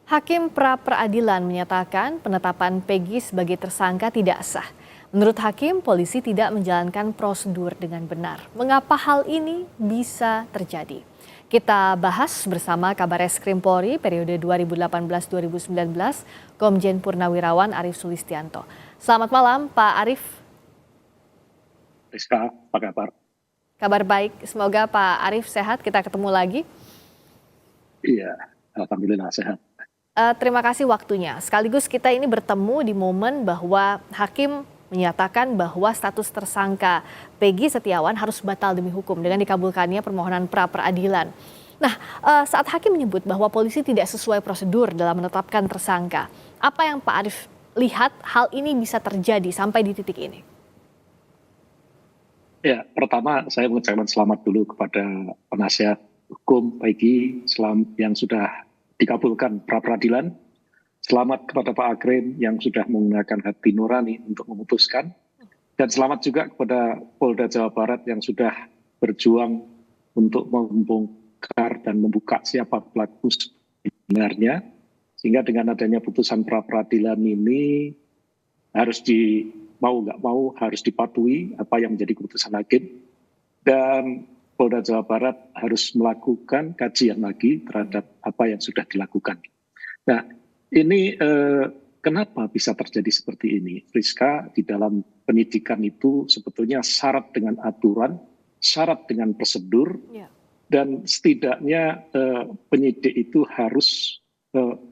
Hakim pra-peradilan menyatakan penetapan Peggy sebagai tersangka tidak sah. Menurut hakim, polisi tidak menjalankan prosedur dengan benar. Mengapa hal ini bisa terjadi? Kita bahas bersama Kabar Eskrim Polri periode 2018-2019, Komjen Purnawirawan Arief Sulistianto. Selamat malam, Pak Arief. Rizka, apa kabar? Kabar baik, semoga Pak Arief sehat. Kita ketemu lagi. Iya, alhamdulillah sehat. Terima kasih waktunya. Sekaligus kita ini bertemu di momen bahwa hakim menyatakan bahwa status tersangka Peggy Setiawan harus batal demi hukum dengan dikabulkannya permohonan pra-peradilan. Nah, saat hakim menyebut bahwa polisi tidak sesuai prosedur dalam menetapkan tersangka, apa yang Pak Arief lihat hal ini bisa terjadi sampai di titik ini? Ya, pertama saya mengucapkan selamat dulu kepada penasihat hukum Peggy yang sudah dikabulkan pra-peradilan. Selamat kepada Pak Akrim yang sudah menggunakan hati nurani untuk memutuskan. Dan selamat juga kepada Polda Jawa Barat yang sudah berjuang untuk membongkar dan membuka siapa pelaku sebenarnya. Sehingga dengan adanya putusan pra-peradilan ini harus mau nggak mau harus dipatuhi apa yang menjadi keputusan hakim. Dan Polda Jawa Barat harus melakukan kajian lagi terhadap apa yang sudah dilakukan. Nah, ini kenapa bisa terjadi seperti ini? Rizka, di dalam penyidikan itu sebetulnya syarat dengan aturan, syarat dengan prosedur, dan setidaknya penyidik itu harus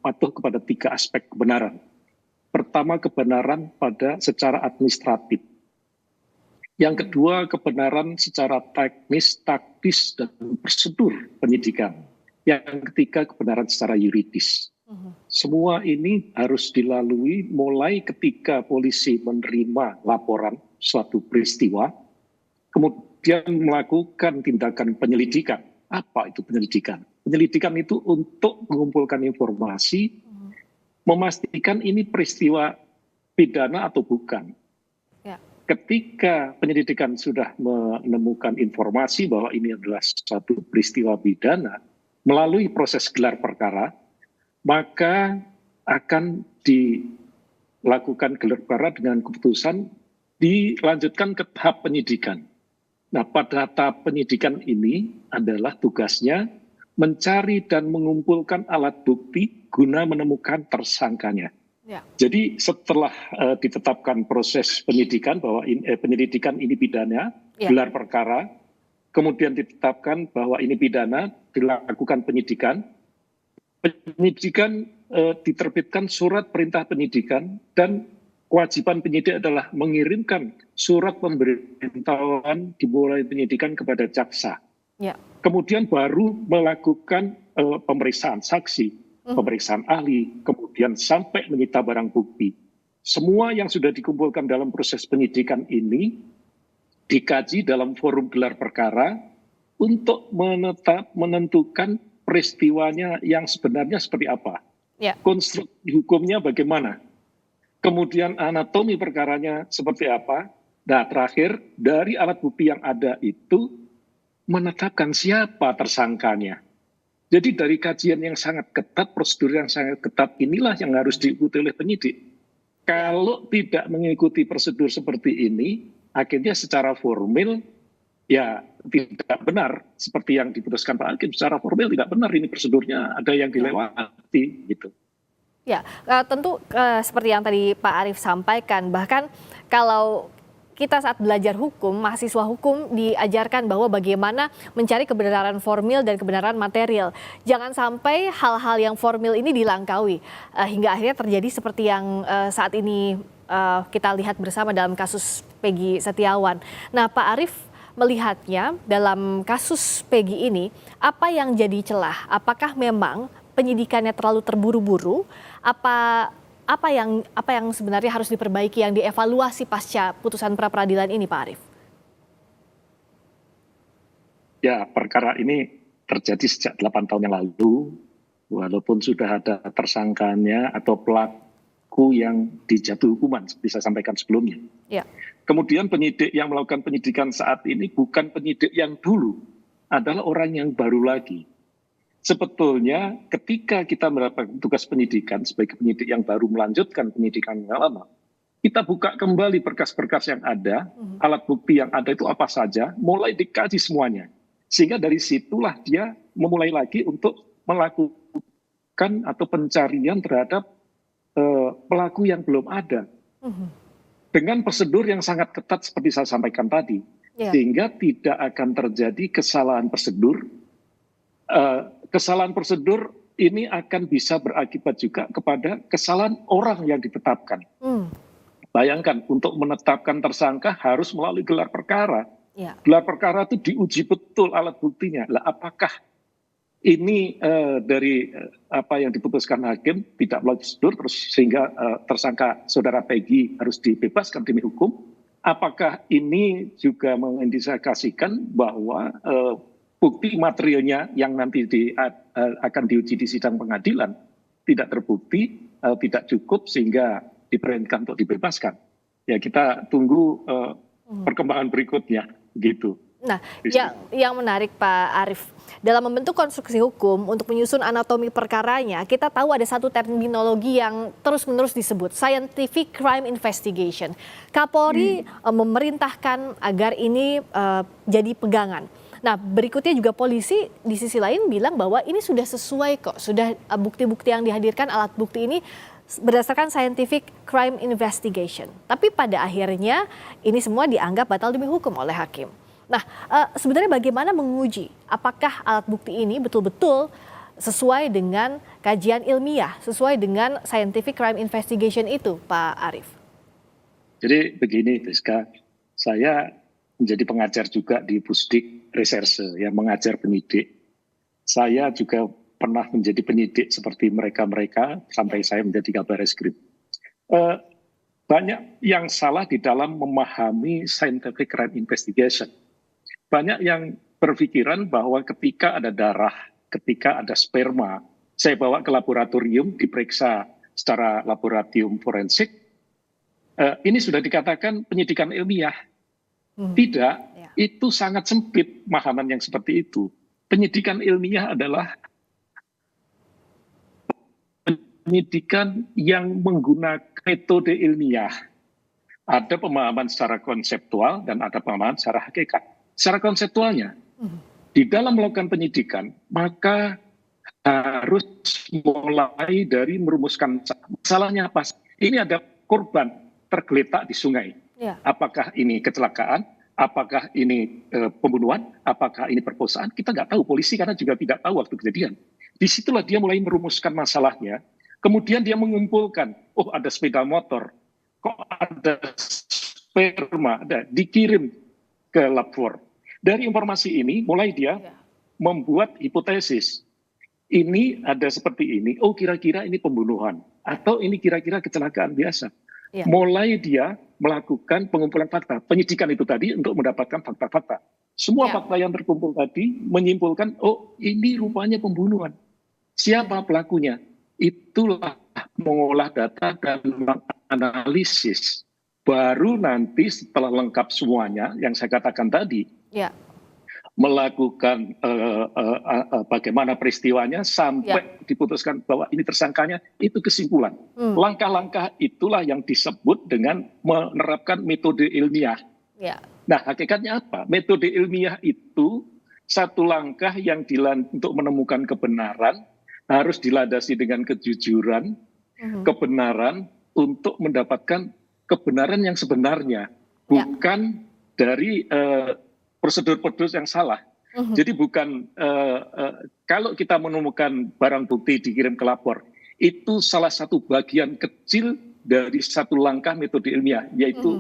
patuh kepada 3 aspek kebenaran. Pertama, kebenaran pada secara administratif. Yang kedua, kebenaran secara teknis, taktis, dan prosedur penyidikan. Yang ketiga, kebenaran secara yuridis. Semua ini harus dilalui mulai ketika polisi menerima laporan suatu peristiwa, kemudian melakukan tindakan penyelidikan. Apa itu penyelidikan? Penyelidikan itu untuk mengumpulkan informasi, memastikan ini peristiwa pidana atau bukan. Ketika penyelidikan sudah menemukan informasi bahwa ini adalah suatu peristiwa pidana, melalui proses gelar perkara, maka akan dilakukan gelar perkara dengan keputusan dilanjutkan ke tahap penyidikan. Nah, pada tahap penyidikan ini adalah tugasnya mencari dan mengumpulkan alat bukti guna menemukan tersangkanya. Jadi setelah ditetapkan proses penyidikan bahwa penyelidikan ini pidana, gelar perkara, kemudian ditetapkan bahwa ini pidana, dilakukan penyidikan. Penyidikan diterbitkan surat perintah penyidikan dan kewajiban penyidik adalah mengirimkan surat pemberitahuan dimulai penyidikan kepada jaksa. Kemudian baru melakukan pemeriksaan saksi, pemeriksaan ahli, kemudian sampai menyita barang bukti. Semua yang sudah dikumpulkan dalam proses penyidikan ini dikaji dalam forum gelar perkara untuk menentukan peristiwanya yang sebenarnya seperti apa. Konstruksi hukumnya bagaimana. Kemudian anatomi perkaranya seperti apa. Nah, terakhir dari alat bukti yang ada itu menetapkan siapa tersangkanya. Jadi dari kajian yang sangat ketat, prosedur yang sangat ketat inilah yang harus diikuti oleh penyidik. Kalau tidak mengikuti prosedur seperti ini, akhirnya secara formil ya tidak benar. Seperti yang diputuskan Pak Hakim, secara formil tidak benar ini prosedurnya, ada yang dilewati gitu. Ya, tentu seperti yang tadi Pak Arief sampaikan, bahkan kalau kita saat belajar hukum, mahasiswa hukum diajarkan bahwa bagaimana mencari kebenaran formil dan kebenaran material. Jangan sampai hal-hal yang formil ini dilangkaui hingga akhirnya terjadi seperti yang saat ini kita lihat bersama dalam kasus Peggy Setiawan. Nah, Pak Arief melihatnya dalam kasus Peggy ini, apa yang jadi celah? Apakah memang penyidikannya terlalu terburu-buru? Apa yang sebenarnya harus diperbaiki, yang dievaluasi pasca putusan pra-peradilan ini, Pak Arief? Ya, perkara ini terjadi sejak 8 tahun yang lalu, walaupun sudah ada tersangkanya atau pelaku yang dijatuhi hukuman, seperti saya sampaikan sebelumnya. Kemudian penyidik yang melakukan penyidikan saat ini bukan penyidik yang dulu, adalah orang yang baru lagi. sebetulnya ketika kita mendapatkan tugas penyidikan sebagai penyidik yang baru melanjutkan penyidikan yang lama, kita buka kembali berkas-berkas yang ada, alat bukti yang ada itu apa saja, mulai dikaji semuanya. Sehingga dari situlah dia memulai lagi untuk melakukan atau pencarian terhadap pelaku yang belum ada. Dengan prosedur yang sangat ketat seperti saya sampaikan tadi. Sehingga tidak akan terjadi kesalahan prosedur. Kesalahan prosedur ini akan bisa berakibat juga kepada kesalahan orang yang ditetapkan. Bayangkan, untuk menetapkan tersangka harus melalui gelar perkara. Gelar perkara itu diuji betul alat buktinya. Lah, apakah ini dari apa yang diputuskan hakim tidak melalui prosedur, terus sehingga tersangka saudara Peggy harus dibebaskan demi hukum? Apakah ini juga mengindikasikan bahwa bukti materialnya yang nanti akan diuji di sidang pengadilan tidak terbukti, tidak cukup sehingga diperintahkan untuk dibebaskan? Ya, kita tunggu perkembangan berikutnya, gitu. Nah, yang menarik Pak Arief, dalam membentuk konstruksi hukum untuk menyusun anatomi perkaranya, kita tahu ada satu terminologi yang terus-menerus disebut, scientific crime investigation. Kapolri memerintahkan agar ini jadi pegangan. Nah, berikutnya juga polisi di sisi lain bilang bahwa ini sudah sesuai kok, sudah bukti-bukti yang dihadirkan, alat bukti ini berdasarkan scientific crime investigation. Tapi pada akhirnya ini semua dianggap batal demi hukum oleh hakim. Nah, sebenarnya bagaimana menguji apakah alat bukti ini betul-betul sesuai dengan kajian ilmiah, sesuai dengan scientific crime investigation itu, Pak Arief? Jadi begini, Rizka, saya menjadi pengajar juga di Pusdik Reserse, yang mengajar penyidik. Saya juga pernah menjadi penyidik seperti mereka-mereka sampai saya menjadi Kabar Reskrim. Banyak yang salah di dalam memahami scientific crime investigation. Banyak yang berpikiran bahwa ketika ada darah, ketika ada sperma, saya bawa ke laboratorium, diperiksa secara laboratorium forensik, ini sudah dikatakan penyidikan ilmiah. Tidak, itu sangat sempit pemahaman yang seperti itu. Penyidikan ilmiah adalah penyidikan yang menggunakan metode ilmiah. Ada pemahaman secara konseptual dan ada pemahaman secara hakikat. Secara konseptualnya, di dalam melakukan penyidikan, maka harus mulai dari merumuskan masalahnya apa. Ini ada korban tergeletak di sungai. Apakah ini kecelakaan? Apakah ini pembunuhan? Apakah ini perkosaan? Kita nggak tahu, polisi karena juga tidak tahu waktu kejadian. Disitulah dia mulai merumuskan masalahnya. Kemudian dia mengumpulkan, oh ada sepeda motor, kok ada sperma, ada dikirim ke labor. Dari informasi ini mulai dia membuat hipotesis. Ini ada seperti ini, oh kira-kira ini pembunuhan. Atau ini kira-kira kecelakaan biasa. Mulai dia melakukan pengumpulan fakta. Penyidikan itu tadi untuk mendapatkan fakta-fakta. Semua fakta yang terkumpul tadi menyimpulkan, oh ini rupanya pembunuhan. Siapa pelakunya? Itulah mengolah data dan menganalisis. Baru nanti setelah lengkap semuanya yang saya katakan tadi, melakukan bagaimana peristiwanya sampai diputuskan bahwa ini tersangkanya, itu kesimpulan. Langkah-langkah itulah yang disebut dengan menerapkan metode ilmiah. Nah, hakikatnya apa? Metode ilmiah itu satu langkah yang untuk menemukan kebenaran harus dilandasi dengan kejujuran, kebenaran untuk mendapatkan kebenaran yang sebenarnya, bukan dari prosedur-prosedur yang salah. Jadi bukan kalau kita menemukan barang bukti dikirim ke lapor, itu salah satu bagian kecil dari satu langkah metode ilmiah, yaitu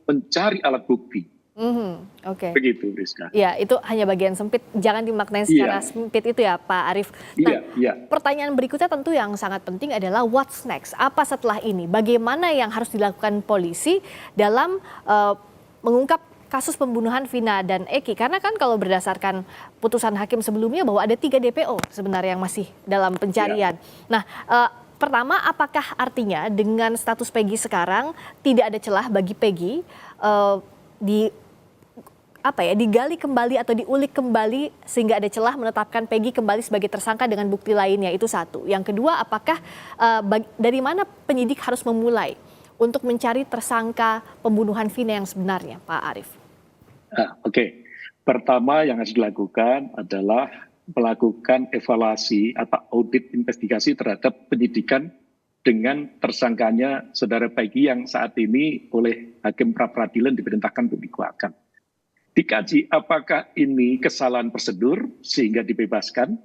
mencari alat bukti. Begitu, Rizka. Ya, itu hanya bagian sempit, jangan dimaknai secara sempit itu ya, Pak Arief. Nah, pertanyaan berikutnya tentu yang sangat penting adalah what's next? Apa setelah ini? Bagaimana yang harus dilakukan polisi dalam mengungkap kasus pembunuhan Vina dan Eki? Karena kan kalau berdasarkan putusan hakim sebelumnya bahwa ada 3 DPO sebenarnya yang masih dalam pencarian. Nah, pertama, apakah artinya dengan status Peggy sekarang tidak ada celah bagi Peggy digali kembali atau diulik kembali sehingga ada celah menetapkan Peggy kembali sebagai tersangka dengan bukti lainnya, itu satu. Yang kedua, apakah dari mana penyidik harus memulai untuk mencari tersangka pembunuhan Vina yang sebenarnya, Pak Arief? Oke. Pertama yang harus dilakukan adalah melakukan evaluasi atau audit investigasi terhadap penyidikan dengan tersangkanya saudara Peggy yang saat ini oleh Hakim pra-peradilan diperintahkan untuk dikeluarkan. Dikaji apakah ini kesalahan prosedur sehingga dibebaskan,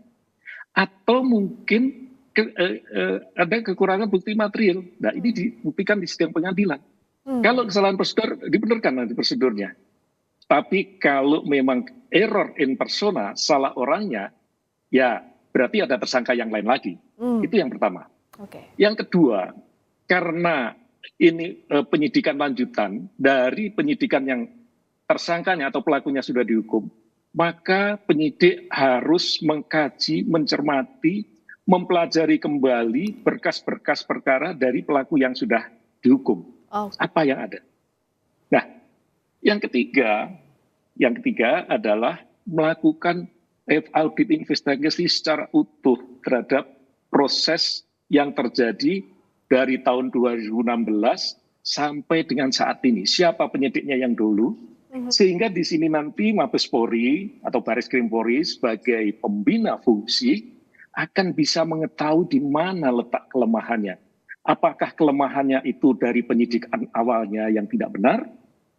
atau mungkin ada kekurangan bukti material. Nah, ini dibuktikan di sidang pengadilan. Kalau kesalahan prosedur dibenarkan nanti prosedurnya. Tapi kalau memang error in persona, salah orangnya, ya berarti ada tersangka yang lain lagi. Itu yang pertama. Yang kedua, karena ini penyidikan lanjutan dari penyidikan yang tersangkanya atau pelakunya sudah dihukum, maka penyidik harus mengkaji, mencermati, mempelajari kembali berkas-berkas perkara dari pelaku yang sudah dihukum. Apa yang ada? Nah, yang ketiga adalah melakukan audit investigasi secara utuh terhadap proses yang terjadi dari tahun 2016 sampai dengan saat ini. Siapa penyidiknya yang dulu? Sehingga di sini nanti Mabes Polri atau Baris Krim Polri sebagai pembina fungsi akan bisa mengetahui di mana letak kelemahannya. Apakah kelemahannya itu dari penyidikan awalnya yang tidak benar,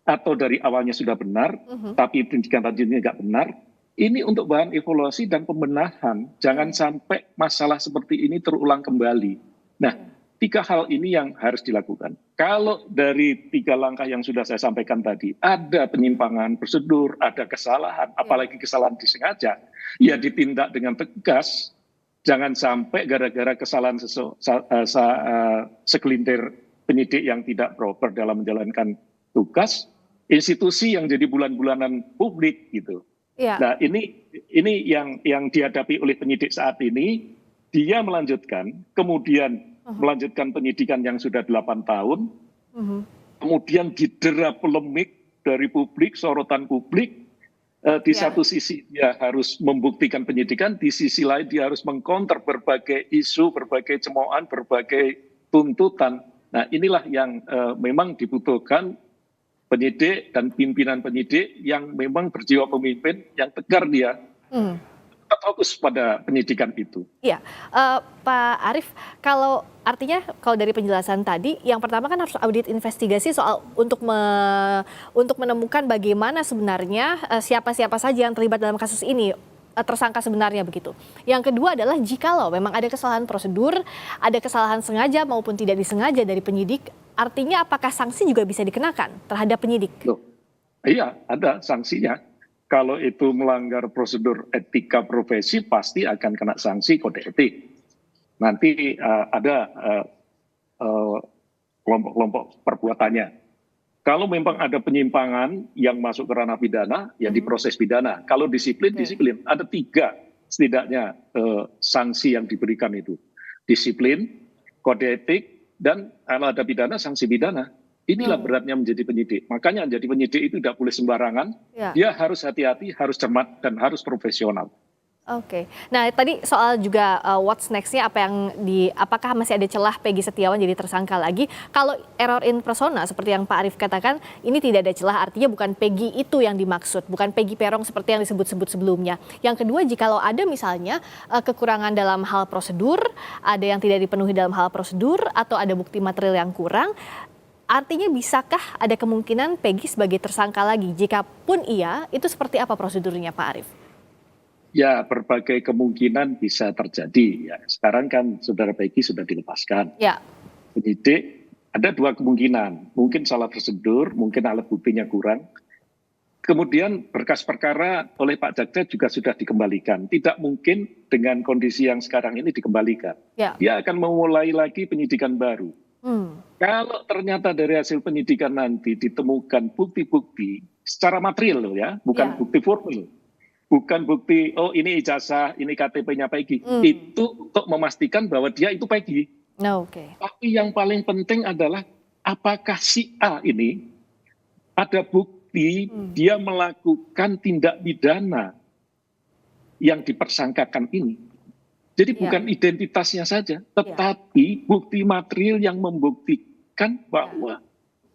atau dari awalnya sudah benar, tapi penyidikan lanjutnya tidak benar. Ini untuk bahan evaluasi dan pembenahan. Jangan sampai masalah seperti ini terulang kembali. Nah, 3 hal ini yang harus dilakukan. Kalau dari 3 langkah yang sudah saya sampaikan tadi, ada penyimpangan prosedur, ada kesalahan, apalagi kesalahan disengaja, ya ditindak dengan tegas. Jangan sampai gara-gara kesalahan segelintir penyidik yang tidak proper dalam menjalankan tugas, institusi yang jadi bulan-bulanan publik gitu. Nah, ini yang dihadapi oleh penyidik saat ini. Dia melanjutkan, kemudian melanjutkan penyidikan yang sudah 8 tahun, kemudian didera polemik dari publik, sorotan publik. Di satu sisi dia harus membuktikan penyidikan, di sisi lain dia harus mengcounter berbagai isu, berbagai cemoohan, berbagai tuntutan. Nah, inilah yang memang dibutuhkan penyidik dan pimpinan penyidik yang memang berjiwa pemimpin, yang tegar dia. Fokus pada penyidikan itu. Iya, Pak Arief, artinya kalau dari penjelasan tadi, yang pertama kan harus audit investigasi soal untuk menemukan bagaimana sebenarnya siapa-siapa saja yang terlibat dalam kasus ini, tersangka sebenarnya begitu. Yang kedua adalah jikalau memang ada kesalahan prosedur, ada kesalahan sengaja maupun tidak disengaja dari penyidik, artinya apakah sanksi juga bisa dikenakan terhadap penyidik? Iya, ada sanksinya. Kalau itu melanggar prosedur etika profesi, pasti akan kena sanksi kode etik. Nanti ada kelompok-kelompok perbuatannya. Kalau memang ada penyimpangan yang masuk ke ranah pidana, ya diproses pidana. Kalau disiplin, ada 3 setidaknya sanksi yang diberikan itu. Disiplin, kode etik, dan kalau ada pidana, sanksi pidana. Inilah beratnya menjadi penyidik. Makanya menjadi penyidik itu tidak boleh sembarangan. Dia harus hati-hati, harus cermat, dan harus profesional. Oke. Nah, tadi soal juga what's next-nya, apakah masih ada celah Peggy Setiawan jadi tersangka lagi? Kalau error in persona seperti yang Pak Arief katakan, ini tidak ada celah, artinya bukan Peggy itu yang dimaksud, bukan Peggy Peron seperti yang disebut-sebut sebelumnya. Yang kedua, jikalau ada misalnya kekurangan dalam hal prosedur, ada yang tidak dipenuhi dalam hal prosedur, atau ada bukti material yang kurang, artinya bisakah ada kemungkinan Peggy sebagai tersangka lagi? Jikapun iya, itu seperti apa prosedurnya Pak Arief? Ya, berbagai kemungkinan bisa terjadi. Ya, sekarang kan saudara Peggy sudah dilepaskan. Penyidik ada 2 kemungkinan. Mungkin salah prosedur, mungkin alat buktinya kurang. Kemudian berkas perkara oleh Pak Jaksa juga sudah dikembalikan. Tidak mungkin dengan kondisi yang sekarang ini dikembalikan. Dia akan memulai lagi penyidikan baru. Kalau ternyata dari hasil penyidikan nanti ditemukan bukti-bukti secara material loh ya, bukan bukti formal, bukan bukti ini ijazah, ini KTP-nya Peggy, itu untuk memastikan bahwa dia itu Peggy. Tapi yang paling penting adalah apakah si A ini ada bukti bukti dia melakukan tindak pidana yang dipersangkakan ini. Jadi bukan identitasnya saja, tetapi bukti material yang membuktikan bahwa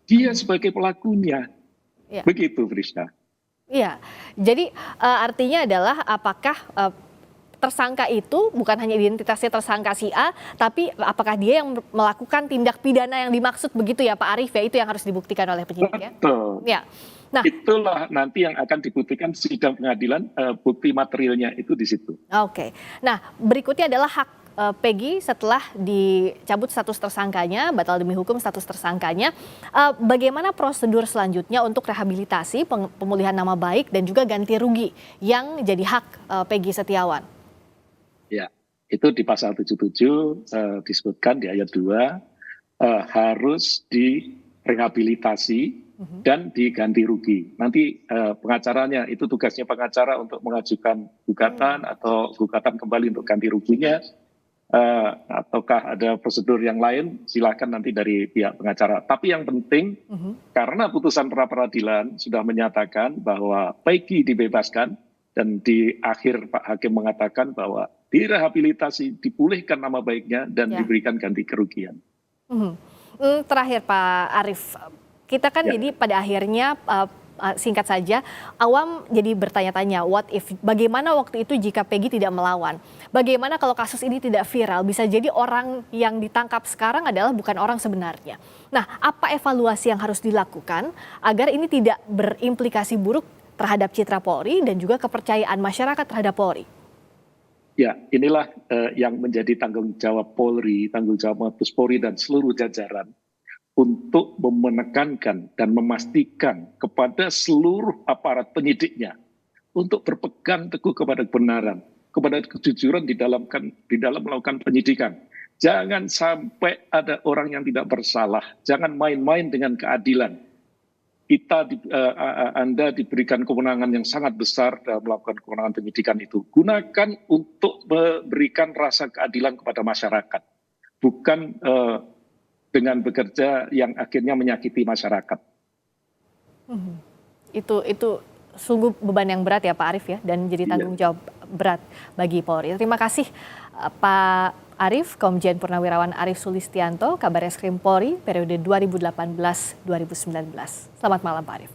dia sebagai pelakunya. Begitu, Friska. Iya, jadi artinya adalah apakah tersangka itu bukan hanya identitasnya tersangka si A, tapi apakah dia yang melakukan tindak pidana yang dimaksud begitu ya Pak Arief ya, itu yang harus dibuktikan oleh penyidik ya? Betul. Ya. Nah, itulah nanti yang akan dibuktikan sidang pengadilan, bukti materialnya itu di situ. Oke. Nah, berikutnya adalah hak Peggy setelah dicabut status tersangkanya, batal demi hukum status tersangkanya. Bagaimana prosedur selanjutnya untuk rehabilitasi, pemulihan nama baik dan juga ganti rugi yang jadi hak Peggy Setiawan? Ya, itu di pasal 77 disebutkan di ayat 2 harus direhabilitasi dan diganti rugi. Nanti pengacaranya itu tugasnya pengacara untuk mengajukan gugatan atau gugatan kembali untuk ganti ruginya. Ataukah ada prosedur yang lain, silakan nanti dari pihak pengacara. Tapi yang penting karena putusan pra peradilan sudah menyatakan bahwa Peggy dibebaskan dan di akhir Pak Hakim mengatakan bahwa direhabilitasi, dipulihkan nama baiknya dan diberikan ganti kerugian. Terakhir Pak Arief, kita kan jadi pada akhirnya singkat saja, awam jadi bertanya-tanya, what if, bagaimana waktu itu jika Peggy tidak melawan? Bagaimana kalau kasus ini tidak viral? Bisa jadi orang yang ditangkap sekarang adalah bukan orang sebenarnya. Nah, apa evaluasi yang harus dilakukan agar ini tidak berimplikasi buruk terhadap citra Polri dan juga kepercayaan masyarakat terhadap Polri? Ya, inilah yang menjadi tanggung jawab Polri, tanggung jawab Mabes Polri dan seluruh jajaran untuk menekankan dan memastikan kepada seluruh aparat penyidiknya untuk berpegang teguh kepada kebenaran, kepada kejujuran di dalam melakukan penyidikan. Jangan sampai ada orang yang tidak bersalah, jangan main-main dengan keadilan. Anda diberikan kewenangan yang sangat besar dalam melakukan kewenangan penyidikan itu. Gunakan untuk memberikan rasa keadilan kepada masyarakat, bukan dengan bekerja yang akhirnya menyakiti masyarakat. Itu sungguh beban yang berat ya Pak Arief ya, dan jadi tanggung jawab berat bagi Polri. Terima kasih Pak Arief, Komjen Purnawirawan Arief Sulistianto, Kabarreskrim Polri periode 2018-2019. Selamat malam Pak Arief.